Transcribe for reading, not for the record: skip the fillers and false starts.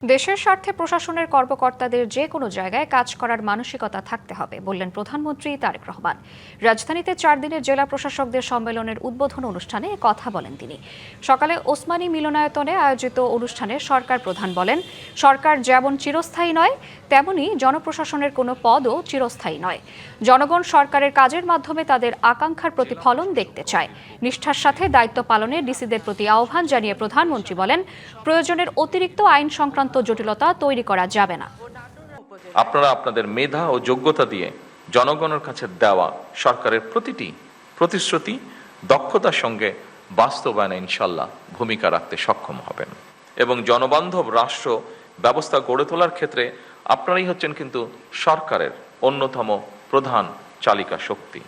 দেশের স্বার্থে প্রশাসনের কর্মকর্তাদের যে কোনো জায়গায় কাজ করার মানসিকতা থাকতে হবে বললেন প্রধানমন্ত্রী তারেক রহমান। রাজধানীতে 4 দিনের জেলা প্রশাসকদের সম্মেলনের উদ্বোধন অনুষ্ঠানে কথা বলেন তিনি। সকালে ওসমানী মিলনায়তনে আয়োজিত অনুষ্ঠানে সরকার প্রধান বলেন, সরকার যেমন চিরস্থায়ী নয়, তেমনি জনপ্রশাসনের কোনো পদও চিরস্থায়ী নয়। জনগণ সরকারের কাজের মাধ্যমে তাদের আকাঙ্ক্ষার প্রতিফলন দেখতে চায়। নিষ্ঠার সাথে দায়িত্ব পালনে ডিসিদের প্রতি আহ্বান জানিয়ে প্রধানমন্ত্রী বলেন, প্রয়োজনের অতিরিক্ত আইন সংক্রান্ত জটিলতা তৈরি করা যাবে না। আপনারা আপনাদের মেধা ও যোগ্যতা দিয়ে জনগণের কাছে দেওয়া সরকারের প্রতিটি প্রতিশ্রুতি দক্ষতার সঙ্গে বাস্তবায়নে ইনশাল্লাহ ভূমিকা রাখতে সক্ষম হবেন এবং জনবান্ধব রাষ্ট্র ব্যবস্থা গড়ে তোলার ক্ষেত্রে আপনারাই হচ্ছেন কিন্তু সরকারের অন্যতম প্রধান চালিকা শক্তি।